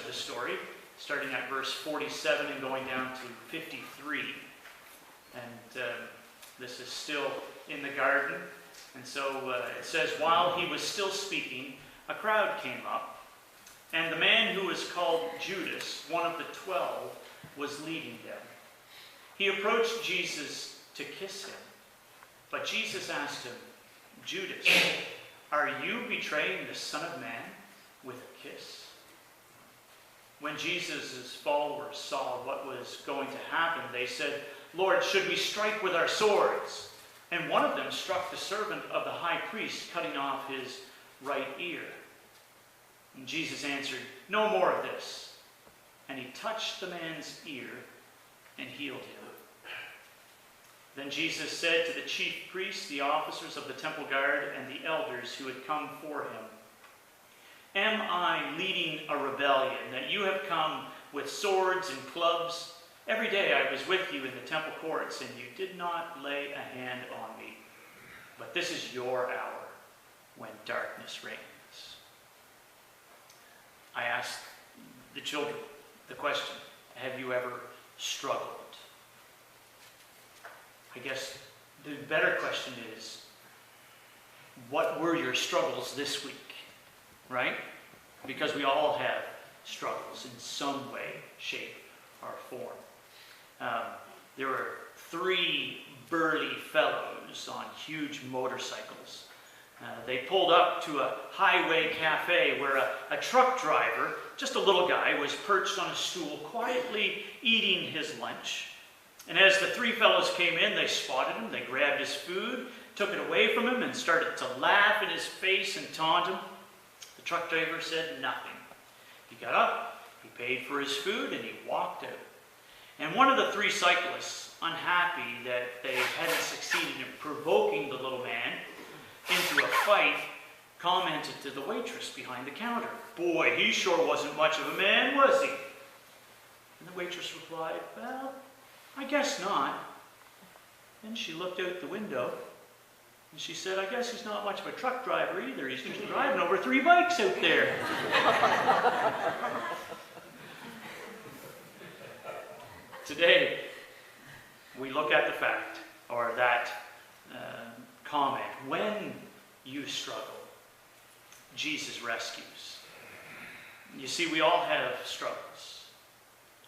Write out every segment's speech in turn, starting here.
the story, starting at verse 47 and going down to 53. And this is still in the garden. And so it says, while he was still speaking, a crowd came up, and the man who was called Judas, one of the 12, was leading them. He approached Jesus to kiss him, but Jesus asked him, Judas, are you betraying the Son of Man with a kiss? When Jesus' followers saw what was going to happen, they said, Lord, should we strike with our swords? And one of them struck the servant of the high priest, cutting off his right ear. And Jesus answered, no more of this. And he touched the man's ear and healed him. Then Jesus said to the chief priests, the officers of the temple guard, and the elders who had come for him, am I leading a rebellion that you have come with swords and clubs? Every day I was with you in the temple courts, and you did not lay a hand on me. But this is your hour when darkness reigns. I asked the children the question, have you ever struggled? I guess the better question is, what were your struggles this week? Right? Because we all have struggles in some way, shape, or form. There were 3 burly fellows on huge motorcycles. They pulled up to a highway cafe where a truck driver, just a little guy, was perched on a stool quietly eating his lunch. And as the 3 fellows came in, they spotted him, they grabbed his food, took it away from him, and started to laugh in his face and taunt him. The truck driver said nothing. He got up, he paid for his food, and he walked out. And one of the 3 cyclists, unhappy that they hadn't succeeded in provoking the little man into a fight, commented to the waitress behind the counter, boy, he sure wasn't much of a man, was he? And the waitress replied, well, I guess not. Then she looked out the window, and she said, I guess he's not much of a truck driver either. He's just driving over 3 bikes out there. Today, we look at the fact, or that comment, when you struggle, Jesus rescues. You see, we all have struggles.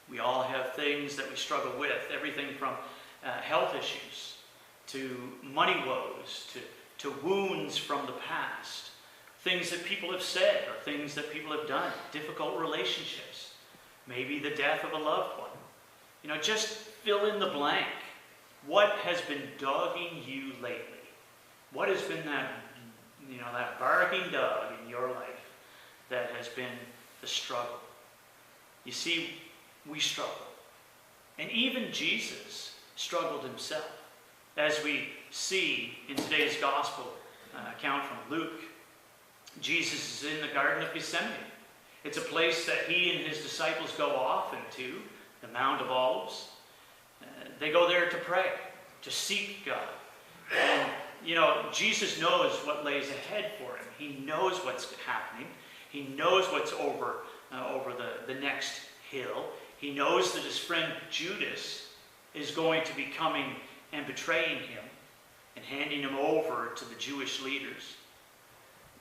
We all have things that we struggle with, everything from health issues to money woes to wounds from the past, things that people have said or things that people have done, difficult relationships, maybe the death of a loved one. You know, just fill in the blank. What has been dogging you lately? What has been that barking dog in your life that has been the struggle? You see, we struggle. And even Jesus struggled himself. As we see in today's gospel account from Luke, Jesus is in the Garden of Gethsemane. It's a place that he and his disciples go often to, the Mount of Olives. They go there to pray, to seek God. And, you know, Jesus knows what lays ahead for him. He knows what's happening. He knows what's over the next hill. He knows that his friend Judas is going to be coming and betraying him and handing him over to the Jewish leaders.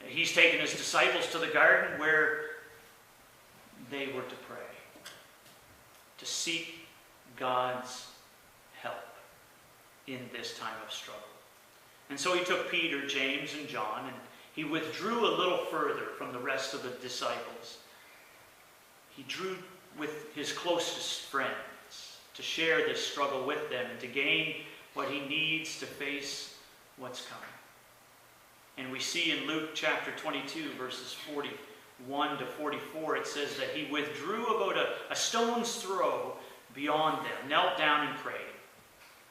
He's taken his disciples to the garden where they were to pray, to seek God's help in this time of struggle. And so he took Peter, James, and John, and he withdrew a little further from the rest of the disciples. He drew with his closest friends to share this struggle with them and to gain what he needs to face what's coming. And we see in Luke chapter 22, verses 41 to 44, it says that he withdrew about a stone's throw beyond them, knelt down and prayed.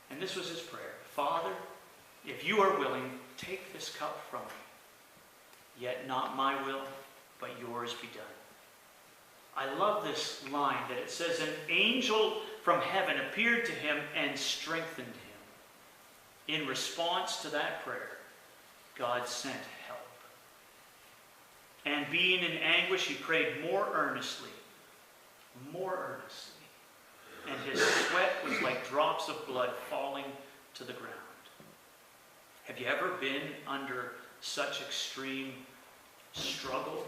And this was his prayer. Father, if you are willing, take this cup from me. Yet not my will, but yours be done. I love this line that it says, an angel from heaven appeared to him and strengthened him. In response to that prayer, God sent help. And being in anguish, he prayed more earnestly, to the ground. Have you ever been under such extreme struggle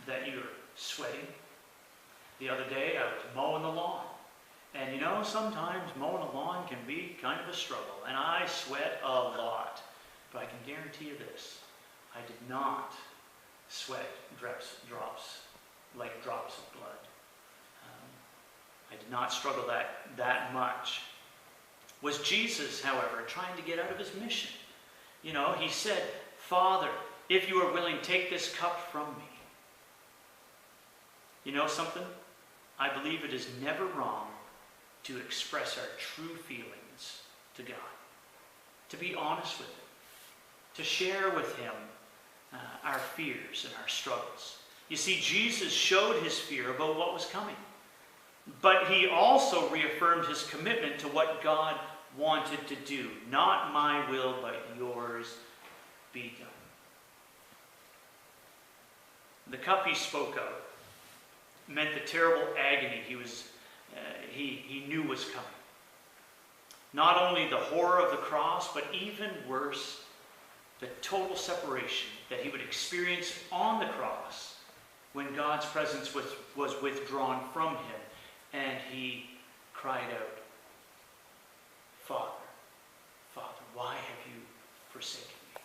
that you're sweating? The other day I was mowing the lawn. And sometimes mowing a lawn can be kind of a struggle. And I sweat a lot. But I can guarantee you this. I did not sweat drops of blood. I did not struggle that much. Was Jesus, however, trying to get out of his mission? He said, "Father, if you are willing, take this cup from me." You know something? I believe it is never wrong to express our true feelings to God. To be honest with him. To share with him our fears and our struggles. You see, Jesus showed his fear about what was coming. But he also reaffirmed his commitment to what God wanted to do. Not my will, but yours be done. The cup he spoke of meant the terrible agony he knew was coming. Not only the horror of the cross, but even worse, the total separation that he would experience on the cross when God's presence was withdrawn from him and he cried out, "Father, Father, why have you forsaken me?"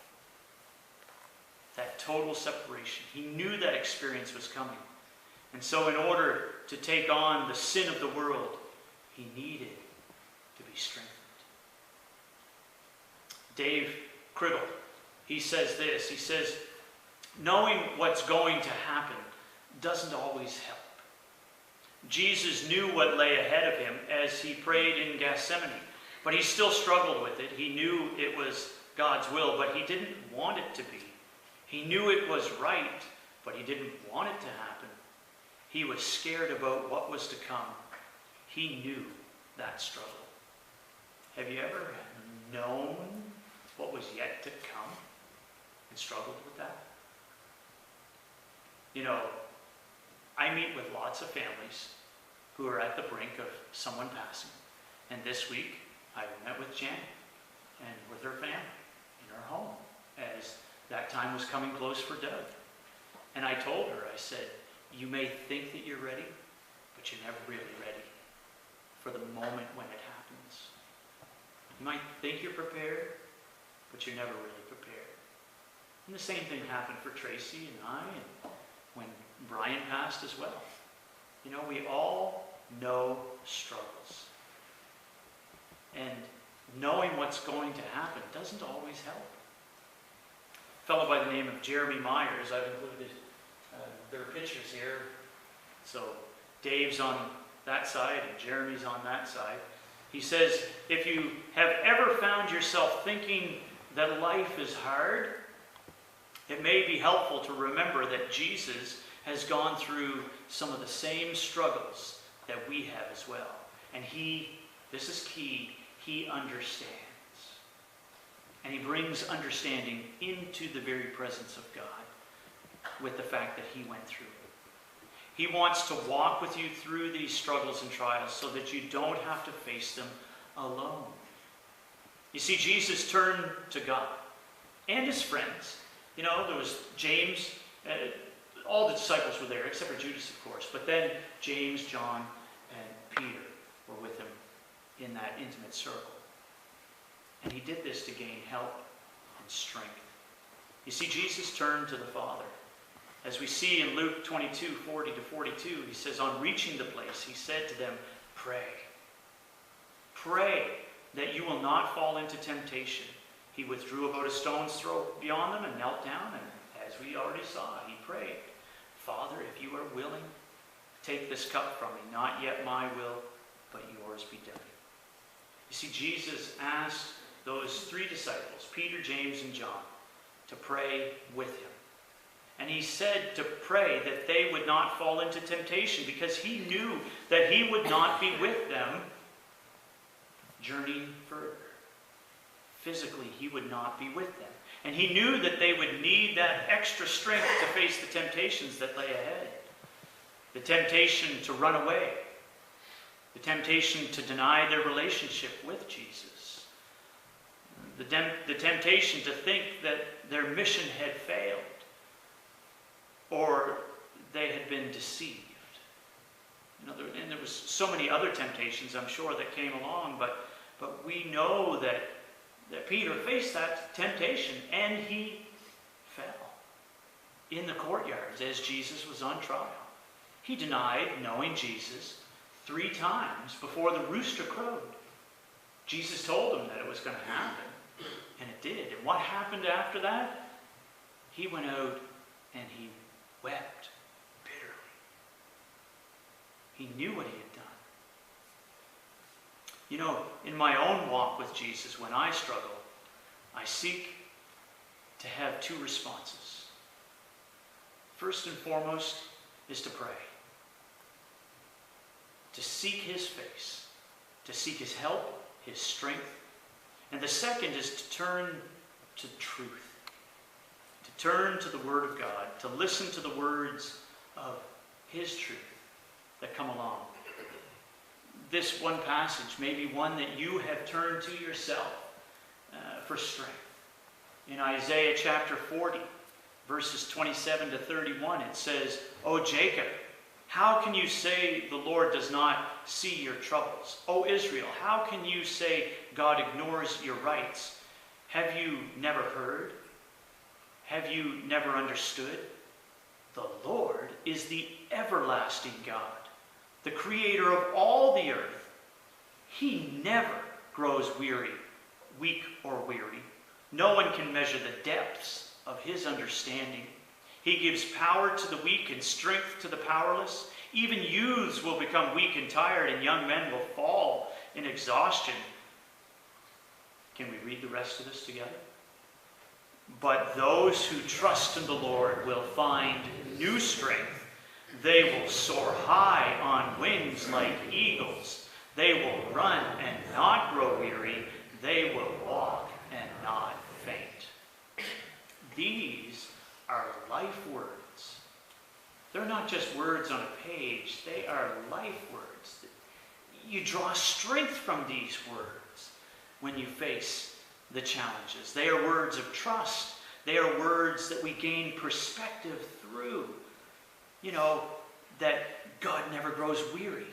That total separation. He knew that experience was coming. And so in order to take on the sin of the world, he needed to be strengthened. Dave Criddle, he says this. He says, knowing what's going to happen doesn't always help. Jesus knew what lay ahead of him as he prayed in Gethsemane, but he still struggled with it. He knew it was God's will, but he didn't want it to be. He knew it was right, but he didn't want it to happen. He was scared about what was to come. He knew that struggle. Have you ever known what was yet to come and struggled with that? I meet with lots of families who are at the brink of someone passing. And this week, I met with Jan and with her family in her home as that time was coming close for Doug. And I told her, I said, you may think that you're ready, but you're never really ready for the moment when it happens. You might think you're prepared, but you're never really prepared. And the same thing happened for Tracy and I, and when Brian passed as well. We all know struggles. And knowing what's going to happen doesn't always help. A fellow by the name of Jeremy Myers, I've included their pictures here. So Dave's on that side and Jeremy's on that side. He says, if you have ever found yourself thinking that life is hard, it may be helpful to remember that Jesus has gone through some of the same struggles that we have as well. And this is key, he understands. And he brings understanding into the very presence of God with the fact that he went through it. He wants to walk with you through these struggles and trials so that you don't have to face them alone. You see, Jesus turned to God and his friends. There was James, all the disciples were there, except for Judas, of course. But then James, John, and Peter were with him in that intimate circle. And he did this to gain help and strength. You see, Jesus turned to the Father. As we see in Luke 22:40-42, he says, on reaching the place, he said to them, pray. Pray that you will not fall into temptation. He withdrew about a stone's throw beyond them and knelt down, and as we already saw, he prayed, Father, if you are willing, take this cup from me. Not yet my will, but yours be done. You see, Jesus asked those three disciples, Peter, James, and John, to pray with him. And he said to pray that they would not fall into temptation because he knew that he would not be with them journeying further. Physically, he would not be with them. And he knew that they would need that extra strength to face the temptations that lay ahead. The temptation to run away. The temptation to deny their relationship with Jesus. the temptation to think that their mission had failed or they had been deceived. And there was so many other temptations, I'm sure, that came along, but we know that Peter faced that temptation and he fell in the courtyards as Jesus was on trial. He denied knowing Jesus 3 times before the rooster crowed. Jesus told him that it was going to happen, and it did. And what happened after that? He went out and he wept bitterly. He knew what he had done. In my own walk with Jesus, when I struggle, I seek to have 2 responses. First and foremost is to pray, to seek his face, to seek his help, his strength. And the second is to turn to truth, to turn to the Word of God, to listen to the words of his truth that come along. This one passage may be one that you have turned to yourself for strength. In Isaiah chapter 40, verses 27 to 31, it says, "O Jacob, how can you say the Lord does not see your troubles? O Israel, how can you say God ignores your rights? Have you never heard? Have you never understood? The Lord is the everlasting God, the creator of all the earth. He never grows weak or weary. No one can measure the depths of his understanding. He gives power to the weak and strength to the powerless. Even youths will become weak and tired, and young men will fall in exhaustion." Can we read the rest of this together? "But those who trust in the Lord will find new strength. They will soar high on wings like eagles. They will run and not grow weary. They will walk and not faint." These are life words. They're not just words on a page. They are life words. You draw strength from these words when you face the challenges. They are words of trust. They are words that we gain perspective through. That God never grows weary,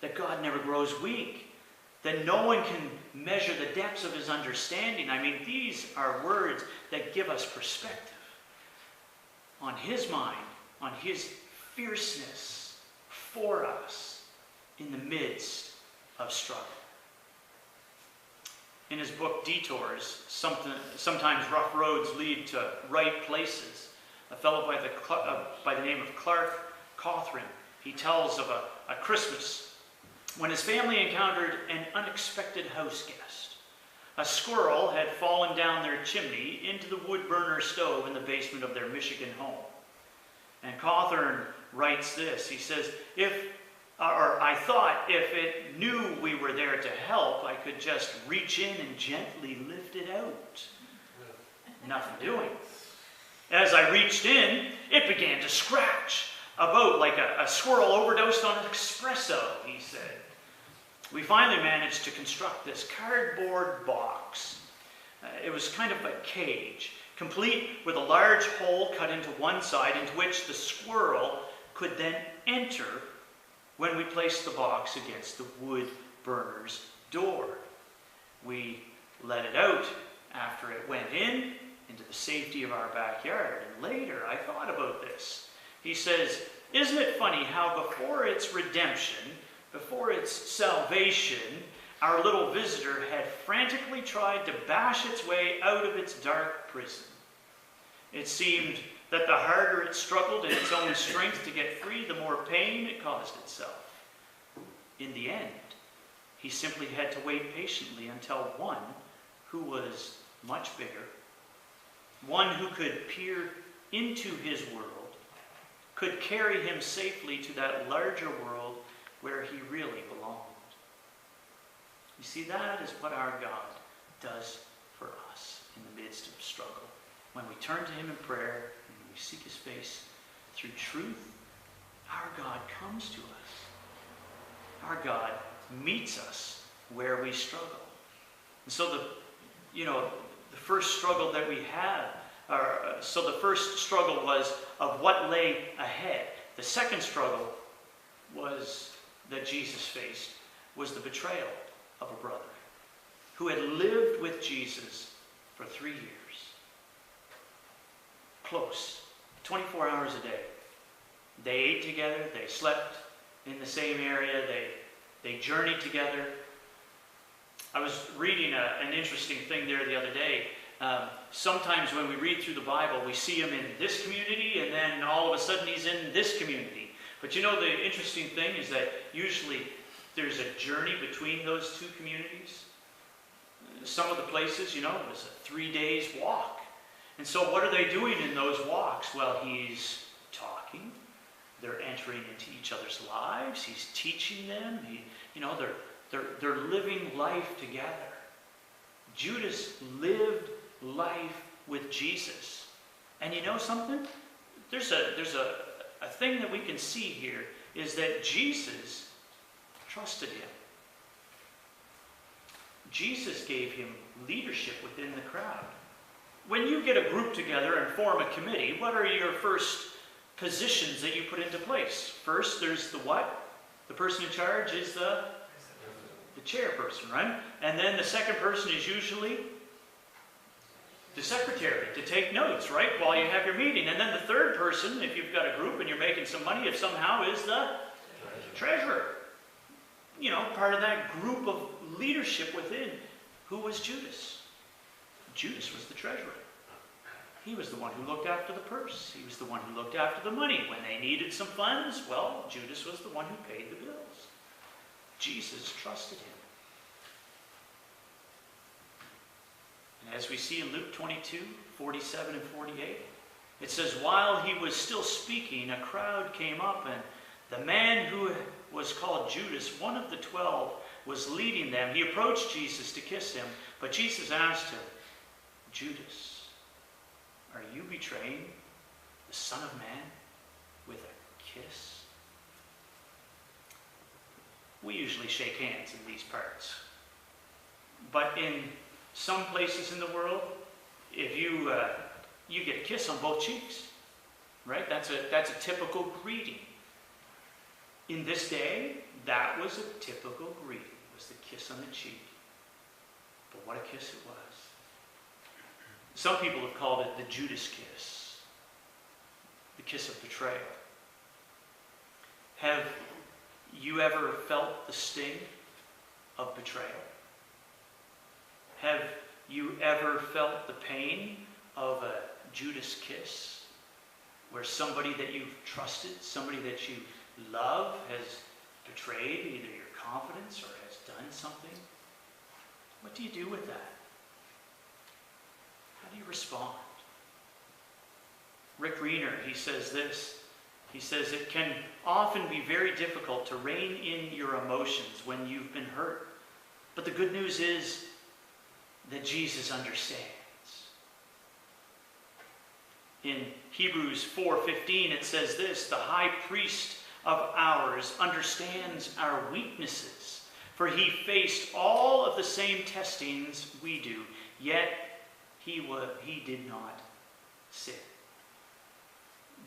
that God never grows weak, that no one can measure the depths of his understanding. These are words that give us perspective on his mind, on his fierceness for us in the midst of struggle. In his book, Detours, Sometimes Rough Roads Lead to Right Places, a fellow by the name of Clark Cawthron, he tells of a Christmas when his family encountered an unexpected house guest. A squirrel had fallen down their chimney into the wood burner stove in the basement of their Michigan home. And Cawthorn writes this. He says, I thought if it knew we were there to help, I could just reach in and gently lift it out. Nothing doing. As I reached in, it began to scratch about like a squirrel overdosed on an espresso, he said. We finally managed to construct this cardboard box. It was kind of a cage, complete with a large hole cut into one side into which the squirrel could then enter when we placed the box against the wood burner's door. We let it out after it went into the safety of our backyard. And later I thought about this. He says, isn't it funny how before its redemption, before its salvation, our little visitor had frantically tried to bash its way out of its dark prison. It seemed that the harder it struggled in its own strength to get free, the more pain it caused itself. In the end, he simply had to wait patiently until one who was much bigger, one who could peer into his world, could carry him safely to that larger world where he really belonged. You see, that is what our God does for us in the midst of struggle. When we turn to him in prayer and we seek his face through truth, our God comes to us. Our God meets us where we struggle. And so the first struggle that we had, so the first struggle was of what lay ahead. The second struggle that Jesus faced was the betrayal of a brother who had lived with Jesus for 3 years. Close, 24 hours a day. They ate together, they slept in the same area, they journeyed together. I was reading an interesting thing there the other day. Sometimes when we read through the Bible, we see him in this community, and then all of a sudden he's in this community. But the interesting thing is that usually there's a journey between those two communities. Some of the places, it was a 3 days walk. And so what are they doing in those walks? Well, he's talking. They're entering into each other's lives. He's teaching them. They're living life together. Judas lived life with Jesus. And you know something? There's a thing that we can see here is that Jesus trusted him. Jesus gave him leadership within the crowd. When you get a group together and form a committee, what are your first positions that you put into place? First, there's the what? The person in charge is the chairperson, right? And then the second person is usually the secretary to take notes, right, while you have your meeting. And then the third person, if you've got a group and you're making some money, if somehow is the treasurer. Part of that group of leadership within. Who was Judas? Judas was the treasurer. He was the one who looked after the purse. He was the one who looked after the money. When they needed some funds, well, Judas was the one who paid the bills. Jesus trusted him. And as we see in Luke 22, 47 and 48, it says, while he was still speaking, a crowd came up, and the man who was called Judas, one of the 12, was leading them. He approached Jesus to kiss him, but Jesus asked him, Judas, are you betraying the Son of Man with a kiss? We usually shake hands in these parts. But in some places in the world, if you get a kiss on both cheeks, right? That's a typical greeting. In this day, that was a typical greeting, was the kiss on the cheek. But what a kiss it was. Some people have called it the Judas kiss, the kiss of betrayal. Have you ever felt the sting of betrayal? Have you ever felt the pain of a Judas kiss, where somebody that you've trusted, somebody that you love, has betrayed either your confidence or has done something? What do you do with that? How do you respond? Rick Reener, he says this. He says, it can often be very difficult to rein in your emotions when you've been hurt. But the good news is that Jesus understands. In Hebrews 4:15, it says this, the high priest of ours understands our weaknesses, for he faced all of the same testings we do, yet he did not sin.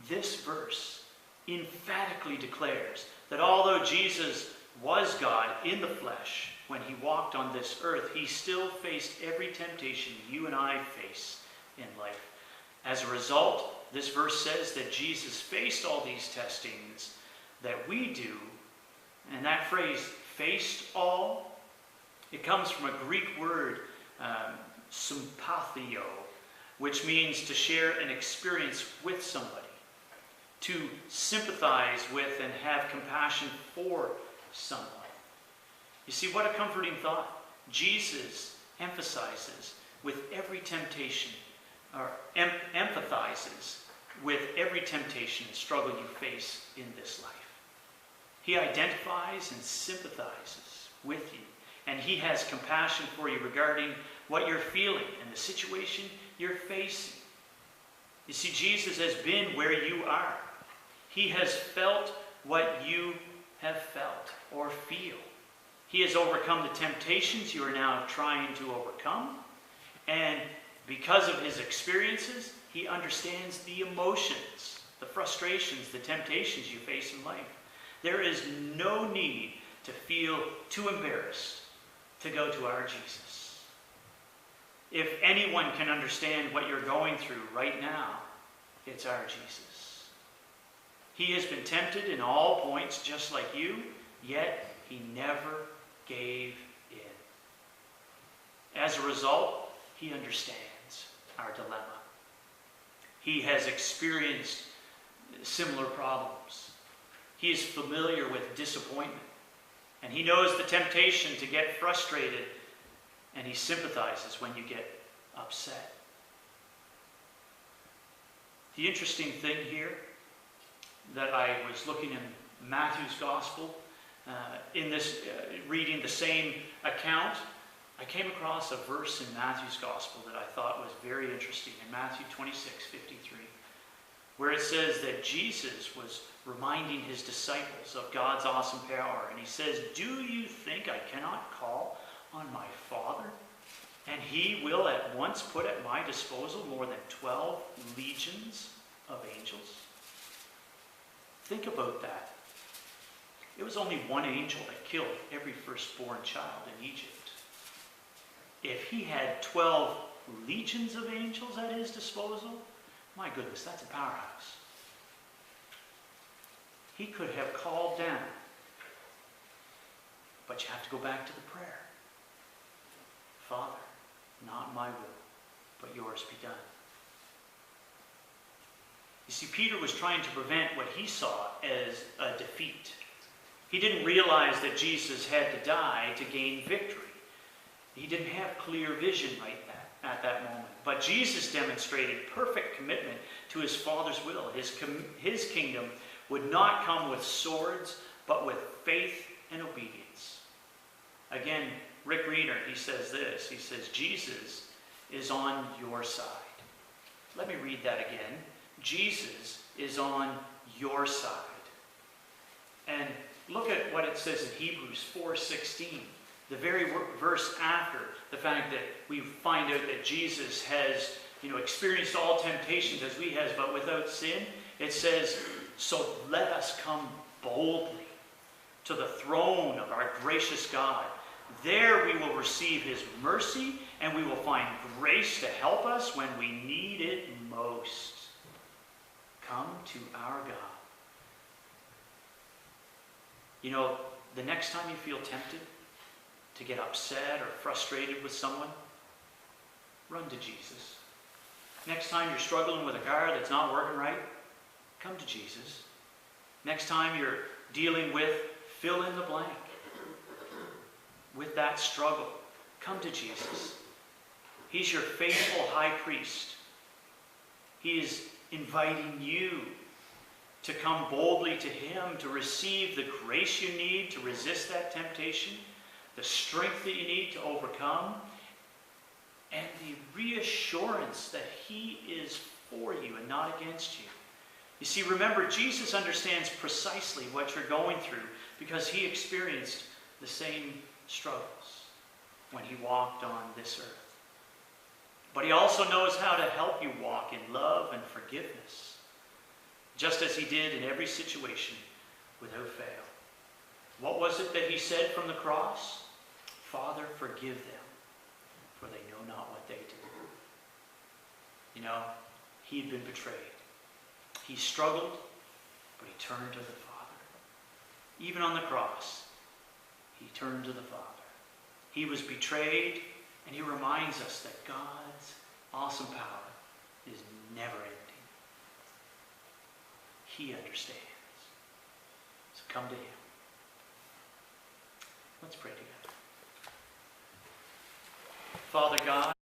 This verse emphatically declares that although Jesus was God in the flesh when he walked on this earth, he still faced every temptation you and I face in life. As a result, this verse says that Jesus faced all these testings that we do, and that phrase, faced all, it comes from a Greek word, sympathio, which means to share an experience with somebody, to sympathize with and have compassion for someone. You see, what a comforting thought. Jesus emphasizes with every temptation, or empathizes with every temptation and struggle you face in this life. He identifies and sympathizes with you, and he has compassion for you regarding what you're feeling and the situation you're facing. You see, Jesus has been where you are. He has felt what you have felt or feel. He has overcome the temptations you are now trying to overcome. And because of his experiences, he understands the emotions, the frustrations, the temptations you face in life. There is no need to feel too embarrassed to go to our Jesus. If anyone can understand what you're going through right now, it's our Jesus. He has been tempted in all points just like you, yet he never gave in. As a result, he understands our dilemma. He has experienced similar problems. He is familiar with disappointment. And he knows the temptation to get frustrated, and he sympathizes when you get upset. The interesting thing here that I was looking in Matthew's Gospel, in this reading the same account, I came across a verse in Matthew's Gospel that I thought was very interesting, in Matthew 26:53, where it says that Jesus was reminding his disciples of God's awesome power. And he says, "Do you think I cannot call on my Father, and he will at once put at my disposal more than 12 legions of angels?" Think about that. It was only one angel that killed every firstborn child in Egypt. If he had 12 legions of angels at his disposal, my goodness, that's a powerhouse. He could have called down, but you have to go back to the prayer. Father, not my will, but yours be done. You see, Peter was trying to prevent what he saw as a defeat. He didn't realize that Jesus had to die to gain victory. He didn't have clear vision at that moment. But Jesus demonstrated perfect commitment to his Father's will. His kingdom would not come with swords, but with faith and obedience. Again, Rick Reeder, he says this. He says, Jesus is on your side. Let me read that again. Jesus is on your side. And look at what it says in Hebrews 4:16. The very verse after the fact that we find out that Jesus has, experienced all temptations as we has, but without sin. It says, "So let us come boldly to the throne of our gracious God. There we will receive his mercy, and we will find grace to help us when we need it most." Come to our God. The next time you feel tempted to get upset or frustrated with someone, run to Jesus. Next time you're struggling with a car that's not working right, come to Jesus. Next time you're dealing with fill in the blank, with that struggle, come to Jesus. He's your faithful high priest. He is inviting you to come boldly to him, to receive the grace you need to resist that temptation, the strength that you need to overcome, and the reassurance that he is for you and not against you. You see, remember, Jesus understands precisely what you're going through because he experienced the same struggles when he walked on this earth. But he also knows how to help you walk in love and forgiveness, just as he did in every situation without fail. What was it that he said from the cross? "Father, forgive them, for they know not what they do." He had been betrayed. He struggled, but he turned to the Father. Even on the cross, he turned to the Father. He was betrayed, and he reminds us that God's awesome power is never ending. He understands. So come to him. Let's pray together. Father God,